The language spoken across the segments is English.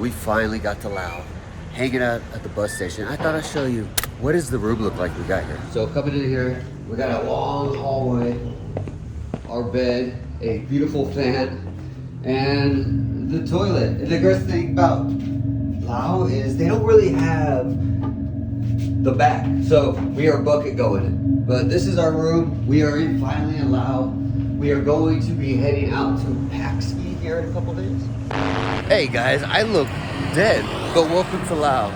we finally got to Laos, hanging out at the bus station. I thought I'd show you, what does the room look like we got here? So coming in here, we got a long hallway, our bed, a beautiful fan, and the toilet. And the great thing about Laos is they don't really have the back, so we are bucket going. But this is our room. We are finally in Laos. We are going to be heading out to Pack Ski here in a couple days. Hey guys, I look dead, but welcome to Laos.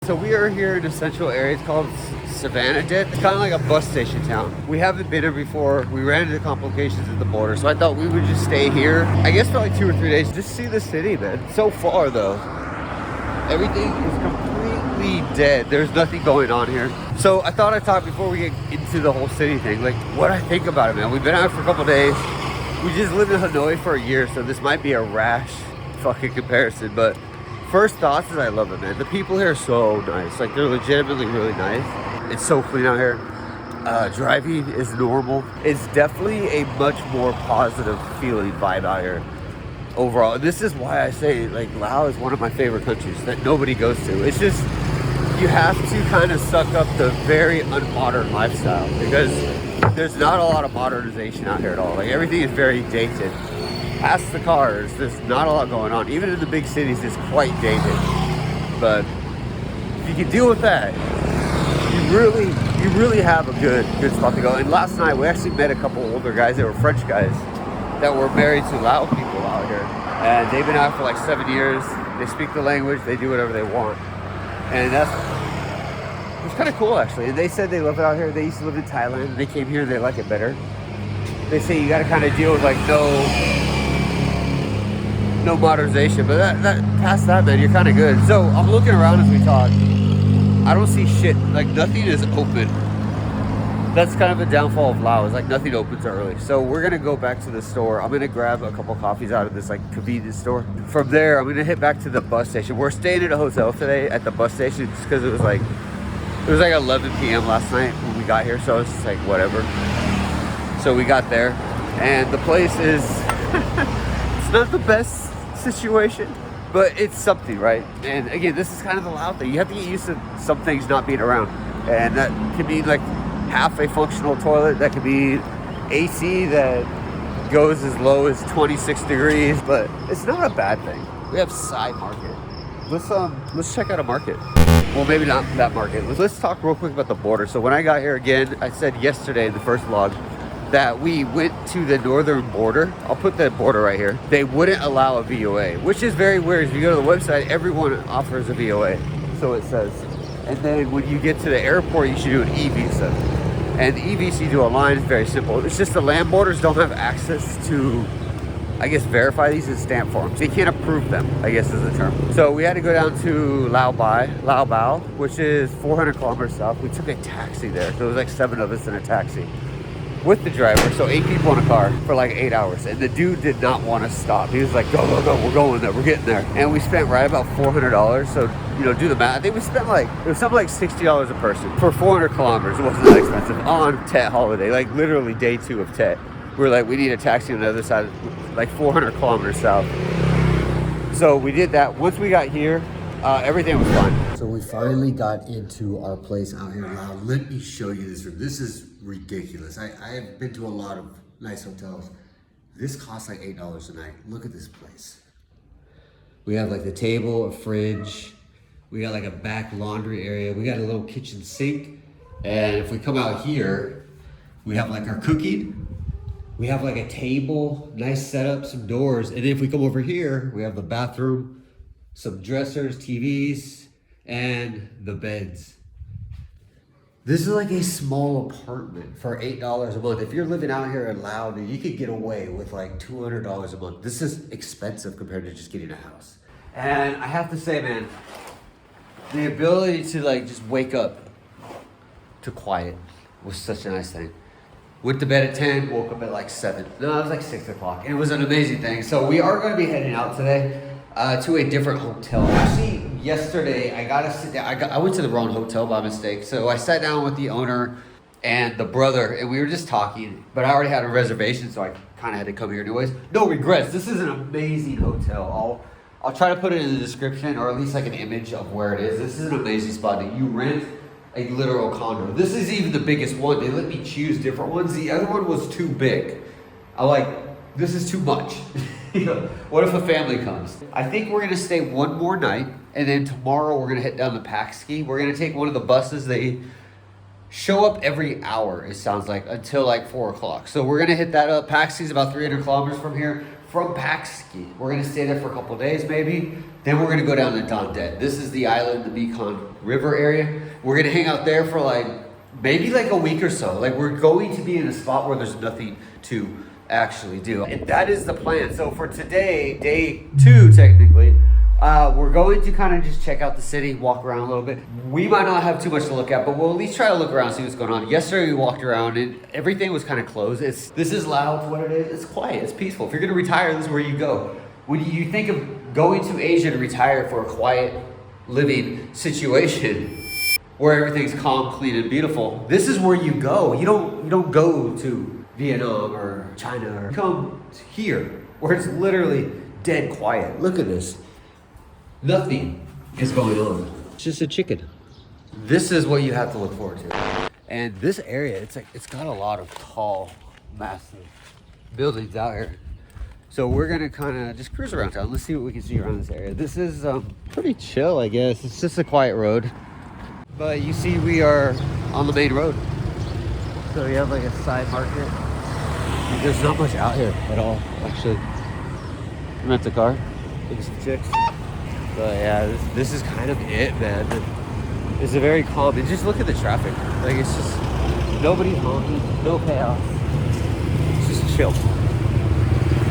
So we are here in a central area. It's called Savannah. It's kind of like a bus station town. We haven't been here before. We ran into complications at the border, so I thought we would just stay here, I guess for like 2 or 3 days, just see the city, man. So far though, everything is completely dead. There's nothing going on here. So I thought I'd talk before we get into the whole city thing, like what I think about it, man. We've been out for a couple days. We just lived in Hanoi for a year, so this might be a rash fucking comparison, but first thoughts is I love it, man. The people here are so nice. Like, they're legitimately really nice. It's so clean out here. Driving is normal. It's definitely a much more positive feeling vibe out here overall. And this is why I say, like, Laos is one of my favorite countries that nobody goes to. It's just, you have to kind of suck up the very unmodern lifestyle because there's not a lot of modernization out here at all. Like, everything is very dated. Past the cars, there's not a lot going on. Even in the big cities, it's quite dated. But if you can deal with that, you really have a good spot to go. And last night, we actually met a couple older guys. They were French guys that were married to Lao people out here. And they've been out for like 7 years. They speak the language. They do whatever they want. And it's kind of cool, actually. And they said they love it out here. They used to live in Thailand. And they came here and they like it better. They say you got to kind of deal with like no modernization, but that past that, man, you're kind of good. So I'm looking around as we talk. I don't see shit. Like, nothing is open. That's kind of a downfall of Laos. Like, nothing opens early. So we're gonna go back to the store. I'm gonna grab a couple coffees out of this like convenience store. From there, I'm gonna hit back to the bus station. We're staying at a hotel today at the bus station just because it was like 11 p.m. last night when we got here. So it's just like whatever. So we got there, and the place is it's not the best situation, but it's something, right? And again, this is kind of the loud thing. You have to get used to some things not being around, and that could be like half a functional toilet. That could be AC that goes as low as 26 degrees, but it's not a bad thing. We have side market. Let's check out a market. Well, maybe not that market. Let's talk real quick about the border. So when I got here again, I said yesterday in the first vlog that we went to the northern border. I'll put the border right here. They wouldn't allow a VOA, which is very weird. If you go to the website, everyone offers a VOA, so it says. And then when you get to the airport, you should do an e-visa. And the e-visa you do online is very simple. It's just the land borders don't have access to, I guess, verify these as stamp forms. They can't approve them, I guess is the term. So we had to go down to Lao Bao, which is 400 kilometers south. We took a taxi there. So it was like 7 of us in a taxi with the driver, so 8 people in a car for like 8 hours, and the dude did not want to stop. He was like, go, we're going there, we're getting there. And we spent right about $400, so, you know, do the math. I think we spent it was something like $60 a person for 400 kilometers. It wasn't that expensive on Tet holiday, like literally day 2 of Tet. We were like, we need a taxi on the other side, like 400 kilometers south. So we did that. Once we got here, everything was fine. So we finally got into our place out here in Laos. Let me show you this room. This is ridiculous. I have been to a lot of nice hotels. This costs like $8 a night. Look at this place. We have like the table, a fridge. We got like a back laundry area. We got a little kitchen sink. And if we come out here, we have like our cooking. We have like a table, nice setup, some doors. And then if we come over here, we have the bathroom, some dressers, TVs, and the beds. This is like a small apartment for $8 a month. If you're living out here in Laos, you could get away with like $200 a month. This is expensive compared to just getting a house. And I have to say, man, the ability to like just wake up to quiet was such a nice thing. Went to bed at 10, woke up at like 7. No, it was like 6 o'clock. It was an amazing thing. So we are going to be heading out today to a different hotel. Actually, yesterday I got to sit down. I went to the wrong hotel by mistake. So I sat down with the owner and the brother, and we were just talking. But I already had a reservation, so I kind of had to come here anyways. No regrets. This is an amazing hotel. I'll try to put it in the description, or at least like an image of where it is. This is an amazing spot that you rent a literal condo. This is even the biggest one. They let me choose different ones. The other one was too big. I'm like, this is too much. You know, what if a family comes? I think we're gonna stay one more night, and then tomorrow we're gonna hit down the Pack Ski. We're gonna take one of the buses. They show up every hour, it sounds like, until like 4 o'clock. So we're gonna hit that up. Pack Ski is about 300 kilometers from here. From Pack Ski, we're gonna stay there for a couple of days maybe. Then we're gonna go down to Don Det. This is the island, the Mekong River area. We're gonna hang out there for like, maybe like a week or so. Like we're going to be in a spot where there's nothing to actually do. And that is the plan. So for today, day 2 technically, we're going to kind of just check out the city, walk around a little bit. We might not have too much to look at, but we'll at least try to look around, see what's going on. Yesterday we walked around and everything was kind of closed. This is Laos, what it is. It's quiet, it's peaceful. If you're gonna retire, this is where you go. When you think of going to Asia to retire for a quiet living situation where everything's calm, clean, and beautiful, this is where you go. You don't go to Vietnam or China, or come here where it's literally dead quiet. Look at this. Nothing is going on. It's just a chicken. This is what you have to look forward to. And this area, it's got a lot of tall, massive buildings out here. So we're gonna kind of just cruise around town. Let's see what we can see around this area. This is pretty chill, I guess. It's just a quiet road. But you see we are on the main road. So you have like a side market. There's not much out here at all, actually. Rent a car, look at some chicks. But yeah, this is kind of it, man. It's a very calm, and just look at the traffic. Like it's just, nobody's honking, no chaos. It's just chill.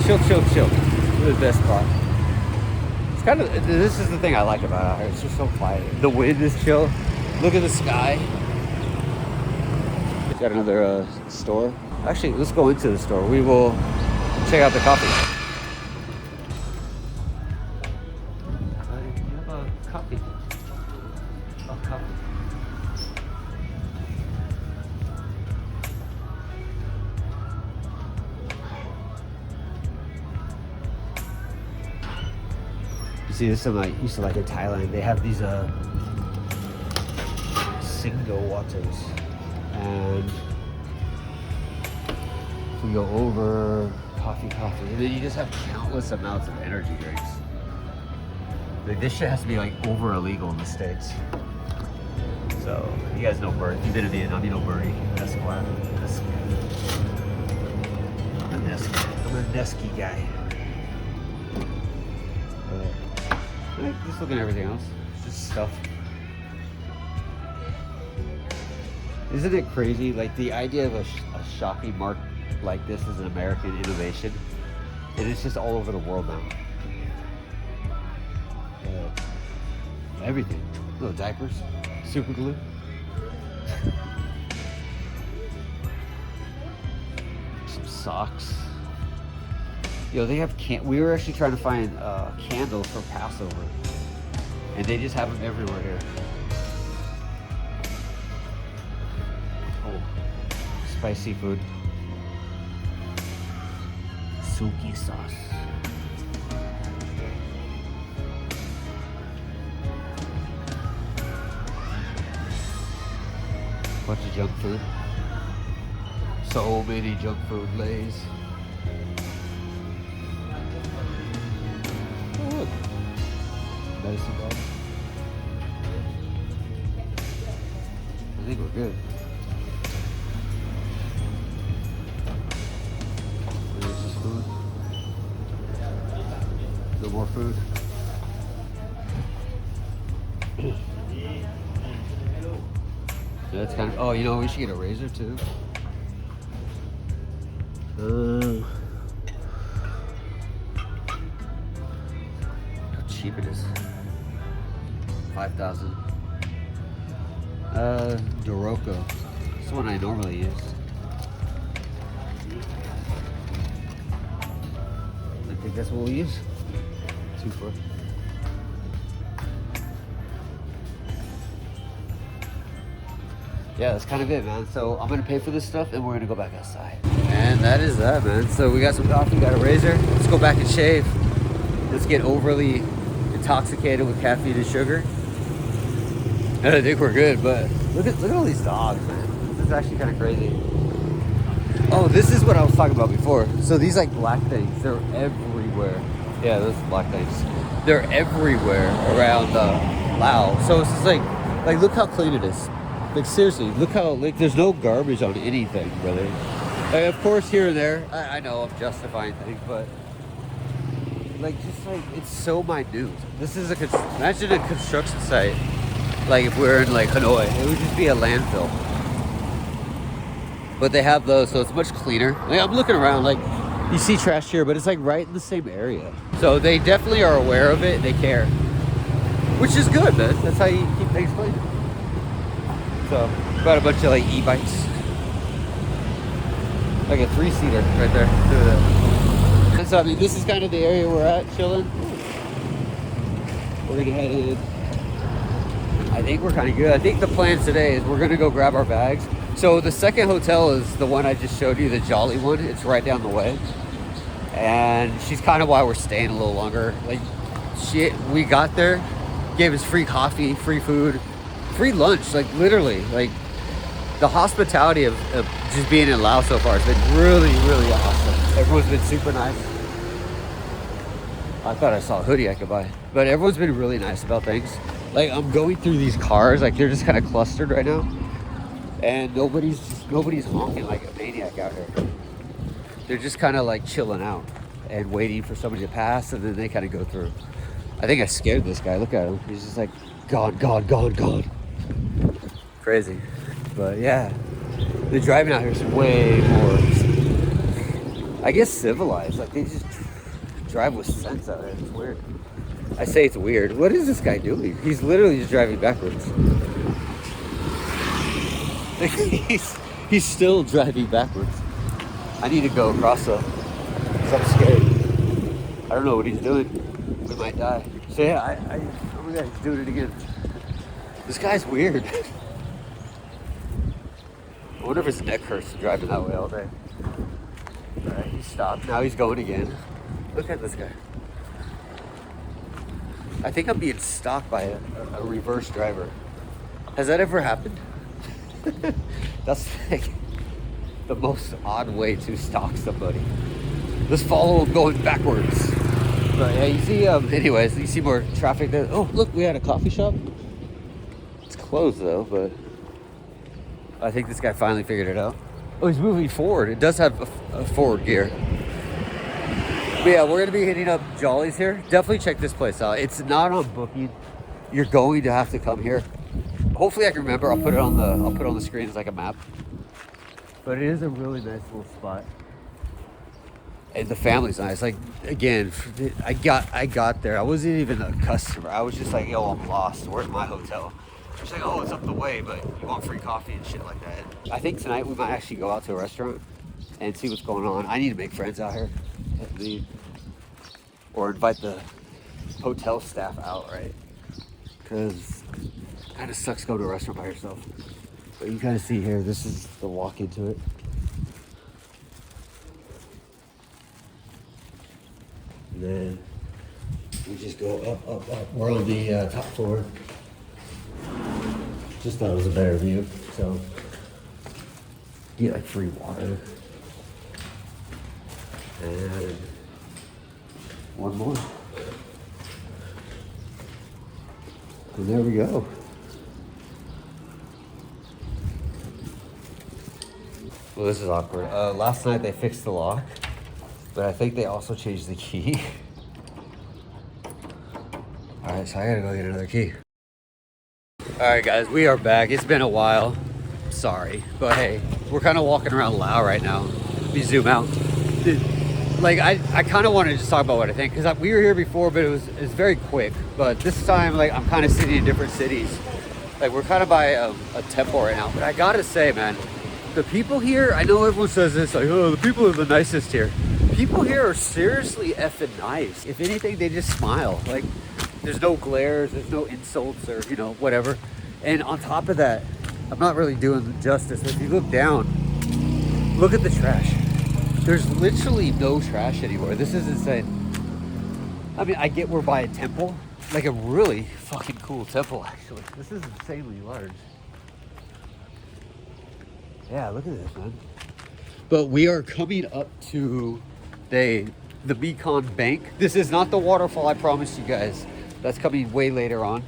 Chill. It's the best part. It's kind of, this is the thing I like about out here. It's just so quiet. The wind is chill. Look at the sky. Got another store. Actually, let's go into the store. We will check out the coffee. Coffee. Oh, coffee. You see, this is something I used to like in Thailand. They have these single waters, and we go over coffee, and then you just have countless amounts of energy drinks. Like this shit has to be like over illegal in the States. So you guys know Bird. If you've been to Vietnam, you know Birdie. That's why I'm a Nesky guy. Just looking at everything else. It's just stuff. Isn't it crazy? Like the idea of a shopping mart like this is an American innovation, and it's just all over the world now. Everything. Little diapers, super glue. Some socks. Yo, they have we were actually trying to find candles for Passover, and they just have them everywhere here. Oh, spicy food. Suki sauce. Bunch of junk food. So many junk food lays. Oh, look. Medicine bag. I think we're good. There's just food. No more food. That's kind of, oh, you know, we should get a razor too. How cheap it is. 5,000. Doroko. It's the one I normally use. I think that's what we'll use. 2 for. Yeah, that's kind of it, man. So I'm gonna pay for this stuff and we're gonna go back outside. And that is that, man. So we got some coffee, got a razor. Let's go back and shave. Let's get overly intoxicated with caffeine and sugar. And I think we're good, but look at all these dogs, man. This is actually kind of crazy. Oh, this is what I was talking about before. So these like black things, they're everywhere. Yeah, those black things. They're everywhere around Laos. So it's just like look how clean it is. Like seriously, look how like there's no garbage on anything, really. Like, of course, here and there, I know I'm justifying things, but like just like it's so minute. This is imagine a construction site. Like if we're in like Hanoi, it would just be a landfill. But they have those, so it's much cleaner. Like I'm looking around, like you see trash here, but it's like right in the same area. So they definitely are aware of it. They care, which is good, man. That's how you keep things clean. So got a bunch of like e-bikes, like a 3-seater right there. And so I mean, this is kind of the area we're at, chilling. We're gonna head in. I think we're kind of good. I think the plan today is we're gonna go grab our bags. So the second hotel is the one I just showed you, the Jolly one. It's right down the way. And she's kind of why we're staying a little longer. Like, we got there, gave us free coffee, free food, free lunch, like literally. Like, the hospitality of just being in Laos so far has been really, really awesome. Everyone's been super nice. I thought I saw a hoodie I could buy. But everyone's been really nice about things. Like, I'm going through these cars, like they're just kind of clustered right now. And nobody's honking like a maniac out here. They're just kind of like chilling out and waiting for somebody to pass, and then they kind of go through. I think I scared this guy. Look at him. He's just like, gone. Crazy. But yeah, the driving out here is way more, I guess, civilized. Like they just drive with sense out here. It's weird. I say it's weird. What is this guy doing? He's literally just driving backwards. He's still driving backwards. I need to go across though, because I'm scared. I don't know what he's doing. We might die. So yeah, oh my God, he's doing it again. This guy's weird. I wonder if his neck hurts driving that way all day. All right, he stopped. Now he's going again. Look at this guy. I think I'm being stalked by a reverse driver. Has that ever happened? That's like the most odd way to stalk somebody. Let's follow him going backwards. But yeah, you see, anyways, you see more traffic there. Oh, look, we had a coffee shop. It's closed though, but I think this guy finally figured it out. Oh, he's moving forward. It does have a forward gear. But yeah, we're gonna be hitting up Jolly's here. Definitely check this place out. It's not on Booking. You're going to have to come here. Hopefully I can remember. I'll put it on the screen as like a map. But it is a really nice little spot. And the family's nice. Like again, I got there. I wasn't even a customer. I was just like, yo, I'm lost. Where's my hotel? She's like, oh, it's up the way, but you want free coffee and shit like that. I think tonight we might actually go out to a restaurant and see what's going on. I need to make friends out here. Or invite the hotel staff out, right? Because it kind of sucks going to a restaurant by yourself. But you kind of see here, this is the walk into it. And then we just go up. We're on the top floor. Just thought it was a better view. So, get like free water. And one more. And there we go. Well, this is awkward. Last night they fixed the lock, but I think they also changed the key. All right, so I gotta go get another key. All right, guys, we are back. It's been a while. Sorry, but hey, we're kind of walking around Laos right now. Let me zoom out. Like, I kind of want to just talk about what I think, because we were here before, but it's very quick. But this time, like, I'm kind of sitting in different cities. Like, we're kind of by a temple right now. But I gotta say, man, the people here, I know everyone says this, like, oh, the people are the nicest here. People here are seriously effing nice. If anything, they just smile. Like, there's no glares, there's no insults or, you know, whatever. And on top of that, I'm not really doing justice. If you look down, look at the trash. There's literally no trash anymore. This is insane. I mean, I get we're by a temple, like a really fucking cool temple, actually. This is insanely large. Yeah, look at this, man. But we are coming up to the Mekong bank. This is not the waterfall, I promise you guys. That's coming way later on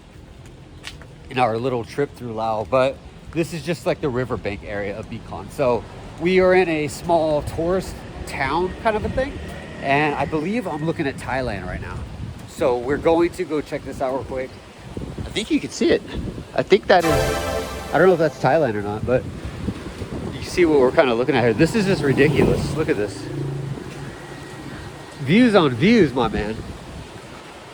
in our little trip through Laos. But this is just like the riverbank area of Mekong. So we are in a small tourist town kind of a thing. And I believe I'm looking at Thailand right now. So we're going to go check this out real quick. I think you can see it. I think that is, I don't know if that's Thailand or not, but you see what we're kind of looking at here. This is just ridiculous. Look at this. Views on views, my man.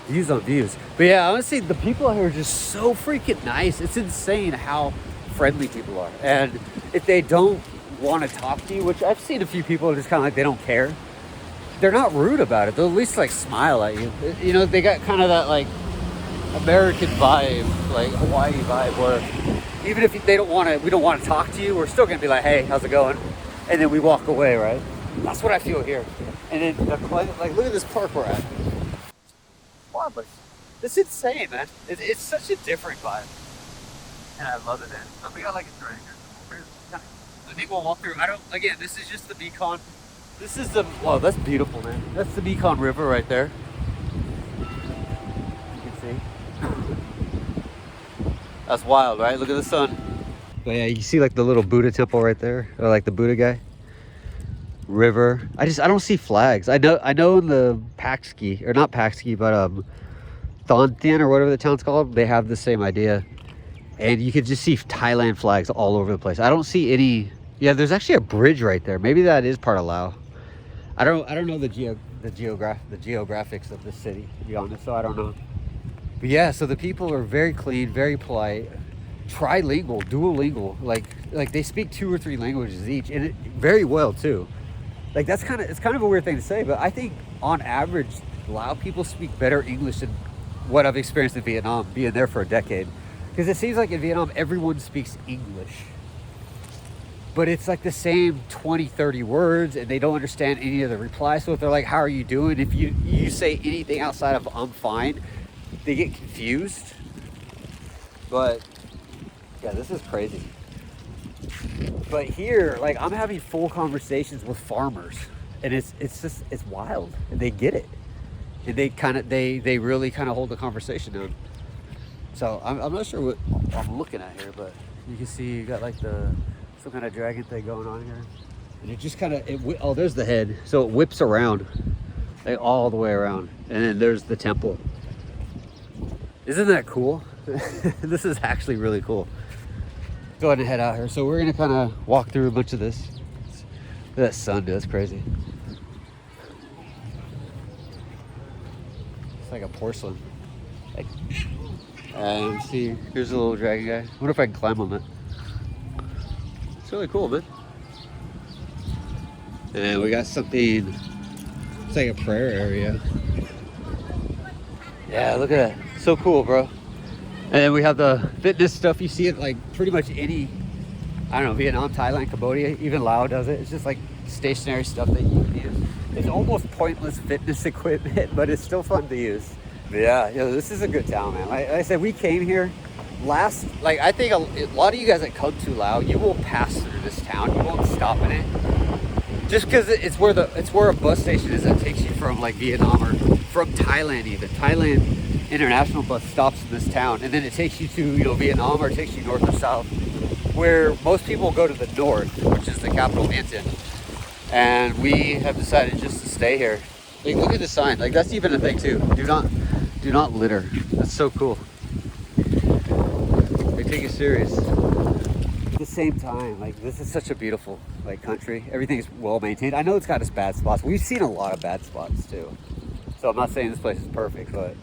Views on views. But yeah, honestly, the people out here are just so freaking nice. It's insane how friendly people are. And if they don't want to talk to you, which I've seen a few people just kind of like they don't care, they're not rude about it. They'll at least like smile at you. You know, they got kind of that like American vibe, like Hawaii vibe, where even if they don't want to, we don't want to talk to you, we're still gonna be like, hey, how's it going? And then we walk away, right? That's what I feel here. And then like, look at this park we're at. Wow, but it's insane, man. It's such a different vibe, and I love it. Man. But we got like a drink. I think we'll walk through. Again, this is just the Mekong. This is the, wow, that's beautiful, man. That's the Mekong River right there. You can see. That's wild, right? Look at the sun. But yeah, you see like the little Buddha temple right there, or like the Buddha guy. River. I don't see flags. I know in the Pakski, or not Pakski, but Thon Thien or whatever the town's called, they have the same idea. And you could just see Thailand flags all over the place. I don't see any. Yeah, there's actually a bridge right there. Maybe that is part of Laos. I don't know the geographics of this city, to be honest, so I don't know. But yeah, so the people are very clean, very polite, trilingual, duolingual. Like they speak 2 or 3 languages each, and very well too. Like it's kind of a weird thing to say, but I think on average, Lao people speak better English than what I've experienced in Vietnam, being there for a decade. Because it seems like in Vietnam, everyone speaks English. But it's like the same 20, 30 words, and they don't understand any of the replies. So if they're like, how are you doing? If you say anything outside of I'm fine, they get confused. But yeah, this is crazy. But here, like I'm having full conversations with farmers, and it's wild, and they get it. And they really kind of hold the conversation down. So I'm not sure what I'm looking at here, but you can see you got like some kind of dragon thing going on here, and it just kind of oh, there's the head, so it whips around like all the way around, and then there's the temple. Isn't that cool? This is actually really cool. Go ahead and head out here. So we're gonna kind of walk through a bunch of this. Look at that sun, dude. That's crazy. It's like a porcelain. Like, and see, here's a little dragon guy. I wonder if I can climb on that. It's really cool, man. And we got something, it's like a prayer area. Yeah, look at that. So cool, bro. And then we have the fitness stuff. You see it like pretty much any, I don't know, Vietnam, Thailand, Cambodia, even Laos does it. It's just like stationary stuff that you can use. It's almost pointless fitness equipment, but it's still fun to use. But yeah, this is a good town, man. Like I said, we came here I think a lot of you guys that come to Laos, you will pass through this town. You won't stop in it. Just because it's where a bus station is that takes you from like Vietnam or from Thailand even. Thailand international bus stops in this town, and then it takes you to Vietnam, or it takes you north or south, where most people go to the north, which is the capital, Vientiane. And we have decided just to stay here. Like, look at the sign. Like, that's even a thing too. Do not litter. That's so cool. They take it serious. At the same time, like, this is such a beautiful country. Everything is well maintained. I know it's got its bad spots. We've seen a lot of bad spots too. So I'm not saying this place is perfect, but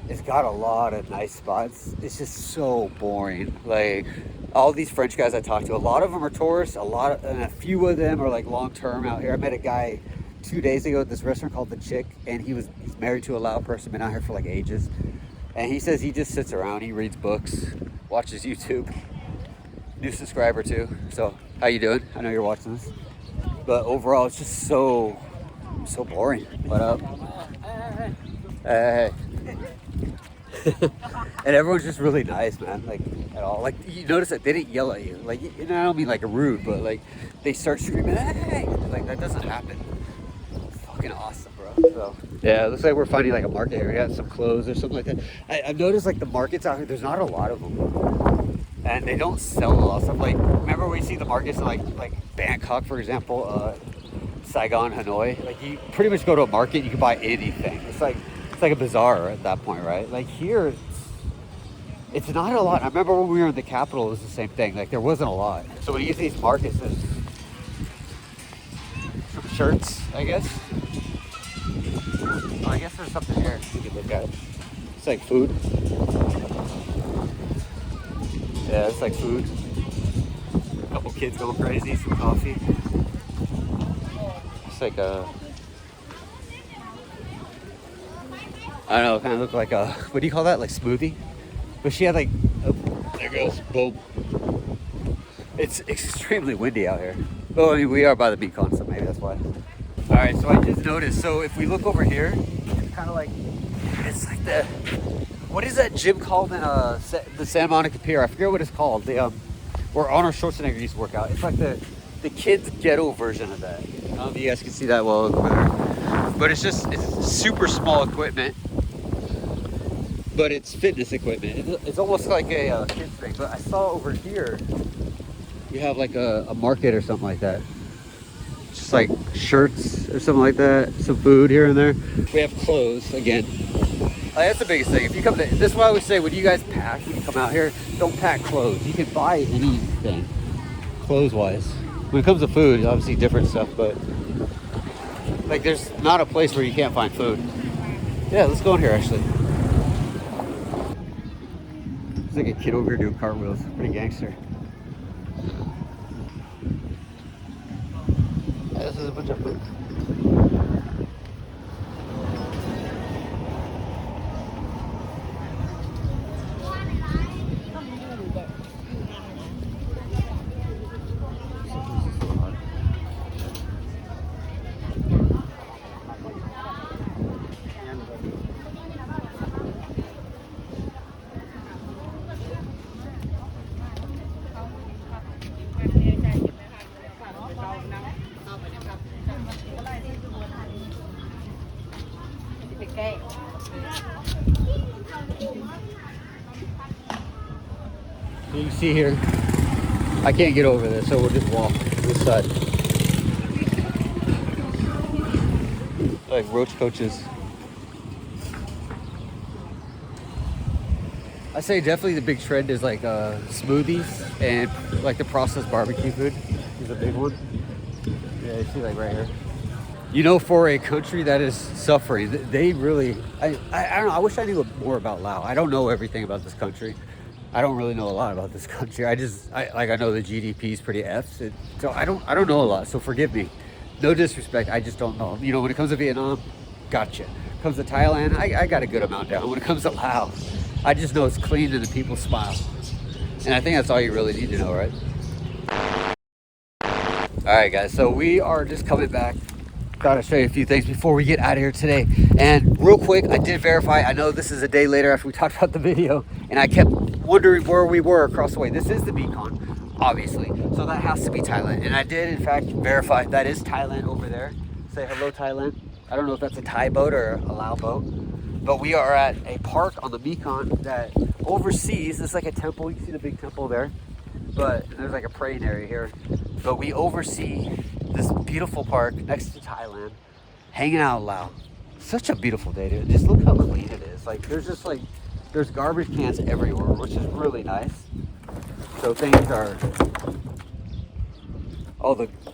it's got a lot of nice spots. It's just so boring. Like, all these French guys I talked to, a lot of them are tourists, and a few of them are like long-term out here. I met a guy 2 days ago at this restaurant called The Chick, and he's married to a Lao person, been out here for like ages. And he says he just sits around, he reads books, watches YouTube. New subscriber too. So how you doing? I know you're watching this. But overall, it's just so boring. What up? Hey. And everyone's just really nice, man. Like at all. Like you notice that they didn't yell at you. Like, and I don't mean like a rude, but like they start screaming, hey! Like that doesn't happen. It's fucking awesome, bro. So yeah, it looks like we're finding like a market area, some clothes or something like that. I've noticed like the markets out here, there's not a lot of them. And they don't sell a lot of stuff. Like, remember we see the markets in like Bangkok, for example, Saigon, Hanoi. Like you pretty much go to a market, you can buy anything. It's like a bazaar at that point, right? Like here, it's not a lot. I remember when we were in the capital, it was the same thing. Like there wasn't a lot. So when you get these markets, there's some shirts, I guess. Oh, I guess there's something here you can look at. It's like food. Yeah, it's like food. A couple kids going crazy, some coffee. It's like a, I don't know, kind of look like a, what do you call that? Like smoothie? But she had like, oh, there goes, boom. It's extremely windy out here. Well, I mean, we are by the Mekong, so maybe that's why. All right, so I just noticed, so if we look over here, it's kind of like, it's like the, what is that gym called in the Santa Monica Pier? I forget what it's called. The where Arnold Schwarzenegger used to work out. It's like the kids ghetto version of that. I don't know if you guys can see that well over there. But it's super small equipment. But it's fitness equipment. It's almost like a kids thing. But I saw over here, you have like a market or something like that. Just like shirts or something like that. Some food here and there. We have clothes again. That's the biggest thing. If you come to, this is why I always say when you guys pack, when you come out here, don't pack clothes. You can buy anything, clothes-wise. When it comes to food, obviously different stuff, but like there's not a place where you can't find food. Yeah, let's go in here actually. There's like a kid over here doing cartwheels. Pretty gangster. Yeah, this is a bunch of food. So you see here, I can't get over this, so we'll just walk this side. Like roach coaches. I say definitely the big trend is like smoothies and like the processed barbecue food is a big one. Yeah, you see like right here. You know, for a country that is suffering, they really, I don't know, I wish I knew more about Laos. I don't know everything about this country. I don't really know a lot about this country. I know the GDP is pretty F, so I don't know a lot, so forgive me. No disrespect, I just don't know. You know, when it comes to Vietnam, gotcha. When it comes to Thailand, I got a good amount down. When it comes to Laos, I just know it's clean and the people smile. And I think that's all you really need to know, right? All right, guys, so we are just coming back. Gotta show you a few things before we get out of here today. And real quick, I did verify. I know this is a day later after we talked about the video, and I kept wondering where we were across the way. This is the Mekong, obviously, so that has to be Thailand. And I did, in fact, verify that is Thailand over there. Say hello, Thailand. I don't know if that's a Thai boat or a Lao boat, but we are at a park on the Mekong that oversees. It's like a temple. You can see the big temple there, but there's like a praying area here. But we oversee this beautiful park next to Thailand, hanging out in Laos. Such a beautiful day, dude. Just look how clean it is. Like there's garbage cans everywhere, which is really nice. So things are,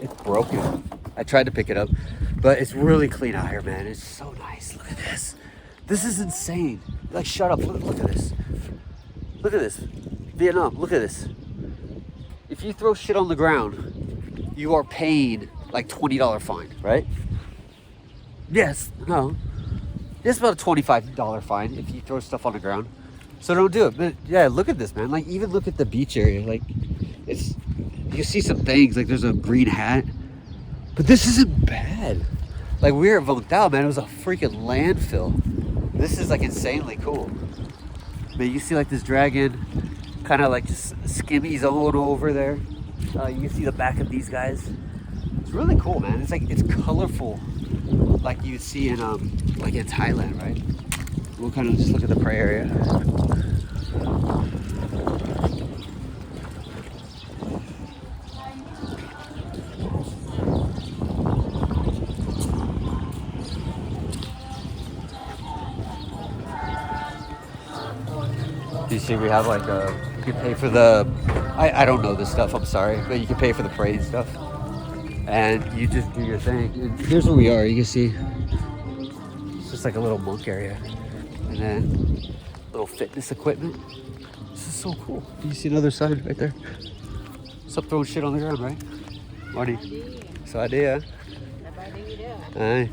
it's broken. I tried to pick it up, but it's really clean out here, man. It's so nice. Look at this. This is insane. Like, shut up. Look at this. Look at this. Vietnam, look at this. If you throw shit on the ground, you are paying like $20 fine, right? Yes, no. It's about a $25 fine if you throw stuff on the ground. So don't do it. But yeah, look at this, man. Like, even look at the beach area. Like, you see some things, like there's a green hat. But this isn't bad. Like, we were at Vung Tau, man. It was a freaking landfill. This is like insanely cool. But you see like this dragon kind of like just skimmies on over there. You can see the back of these guys. It's really cool, man. It's like, it's colorful like you see in like in Thailand, right? We'll kind of just look at the prey area. You see we have like you can pay for the, I don't know this stuff, I'm sorry, but you can pay for the prey and stuff. And you just do your thing. And here's where we are, you can see. It's just like a little monk area. And then little fitness equipment. This is so cool. You see another side right there? Stop throwing shit on the ground, right? Marty. So idea. Aye.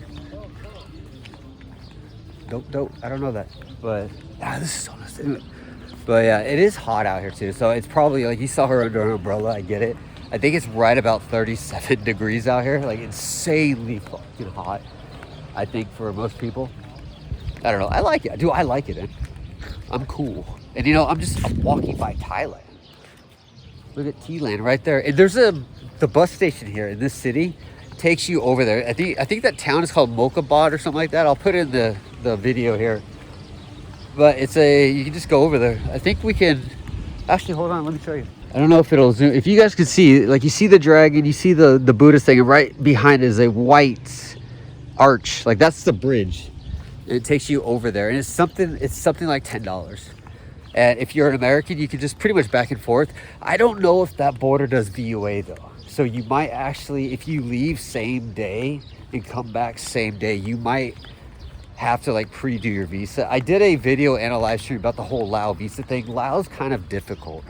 Dope. I don't know that. But this is so nice. But yeah, it is hot out here too. So it's probably like you saw her under an umbrella, I get it. I think it's right about 37 degrees out here, like insanely fucking hot, I think, for most people. I don't know, I like it. Dude, I like it, man. I'm cool. And you know, I'm walking by Thailand. Look at Thailand right there. And there's the bus station here in this city takes you over there. I think that town is called Mokabot or something like that. I'll put it in the video here. But you can just go over there. I think we can, actually, hold on, let me show you. I don't know if it'll zoom. If you guys can see, like you see the dragon, you see the Buddhist thing, and right behind is a white arch. Like that's the bridge. And it takes you over there. And it's something like $10. And if you're an American, you can just pretty much back and forth. I don't know if that border does VOA though. So you might actually, if you leave same day and come back same day, you might have to like pre-do your visa. I did a video and a live stream about the whole Lao visa thing. Lao's kind of difficult.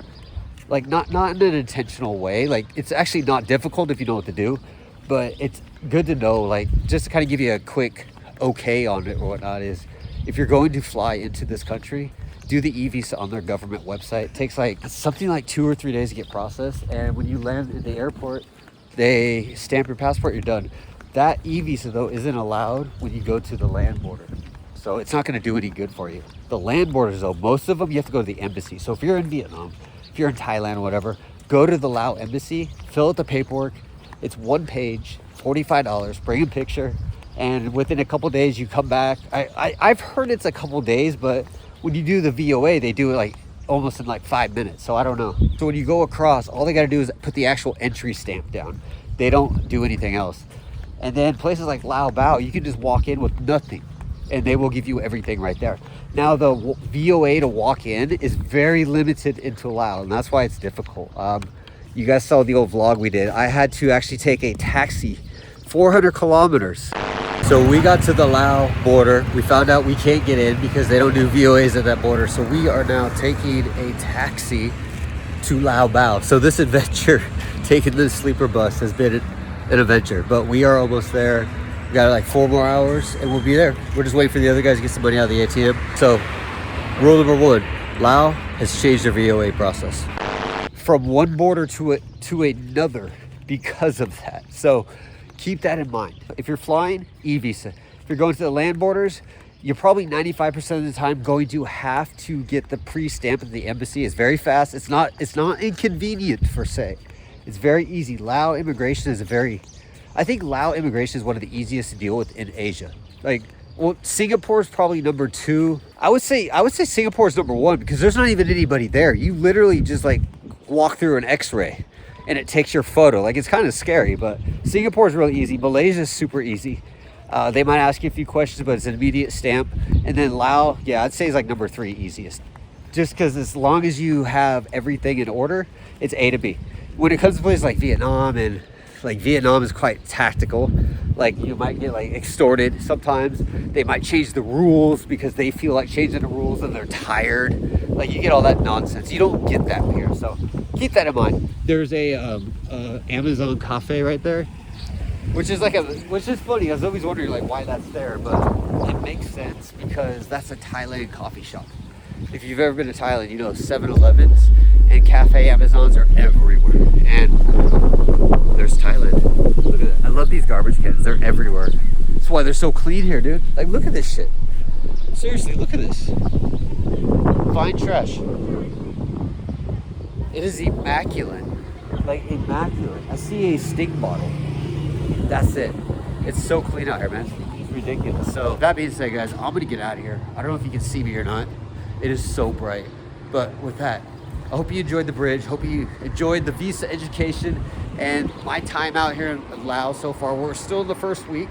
Like not in an intentional way. Like it's actually not difficult if you know what to do, but it's good to know, like just to kind of give you a quick okay on it or whatnot, is if you're going to fly into this country, do the e-visa on their government website. It takes like something like 2 or 3 days to get processed. And when you land in the airport, they stamp your passport, you're done. That e-visa though isn't allowed when you go to the land border. So it's not gonna do any good for you. The land borders though, most of them you have to go to the embassy. So if you're in Vietnam, if you're in Thailand or whatever, go to the Lao embassy, fill out the paperwork. It's 1 page, $45, bring a picture, and within a couple days you come back. I've heard it's a couple days, but when you do the VOA, they do it like almost in like 5 minutes. So I don't know. So when you go across, all they gotta do is put the actual entry stamp down. They don't do anything else. And then places like Lao Bao, you can just walk in with nothing and they will give you everything right there. Now the VOA to walk in is very limited into Lao, and that's why it's difficult. You guys saw the old vlog we did. I had to actually take a taxi 400 kilometers. So we got to the Lao border. We found out we can't get in because they don't do VOAs at that border. So we are now taking a taxi to Lao Bao. So this adventure, taking the sleeper bus, has been an adventure, but we are almost there. We got like 4 more hours and we'll be there. We're just waiting for the other guys to get some money out of the ATM. So rule number 1, Lao has changed their VOA process from one border to another because of that. So keep that in mind. If you're flying, e-visa. If you're going to the land borders, you're probably 95% of the time going to have to get the pre-stamp at the embassy. It's very fast. It's not inconvenient per se. It's very easy. Lao immigration is I think Lao immigration is one of the easiest to deal with in Asia. Like, well, Singapore is probably number 2. I would say Singapore is number 1 because there's not even anybody there. You literally just like walk through an X-ray and it takes your photo. Like, it's kind of scary, but Singapore is really easy. Malaysia is super easy. They might ask you a few questions, but it's an immediate stamp. And then Lao, yeah, I'd say is like number 3 easiest. Just because as long as you have everything in order, it's A to B. When it comes to places like Vietnam, and like Vietnam is quite tactical. Like you might get like extorted sometimes. They might change the rules because they feel like changing the rules and they're tired. Like you get all that nonsense. You don't get that here, so keep that in mind. There's a Amazon cafe right there, which is funny. I was always wondering like why that's there, but it makes sense because that's a Thailand coffee shop. If you've ever been to Thailand, you know 7-Elevens and Cafe Amazons are everywhere. And there's Thailand. Look at that. I love these garbage cans. They're everywhere. That's why they're so clean here, dude. Like, look at this shit. Seriously, look at this. Fine trash. It is immaculate. Like immaculate. I see a stink bottle. That's it. It's so clean out here, man. It's ridiculous. So that being said, guys, I'm gonna get out of here. I don't know if you can see me or not. It is so bright. But with that, I hope you enjoyed the bridge. Hope you enjoyed the visa education and my time out here in Laos so far. We're still in the first week.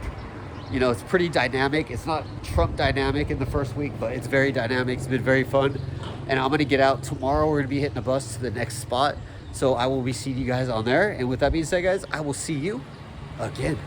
You know, it's pretty dynamic. It's not Trump dynamic in the first week, but it's very dynamic. It's been very fun. And I'm gonna get out tomorrow. We're gonna be hitting a bus to the next spot. So I will be seeing you guys on there. And with that being said, guys, I will see you again.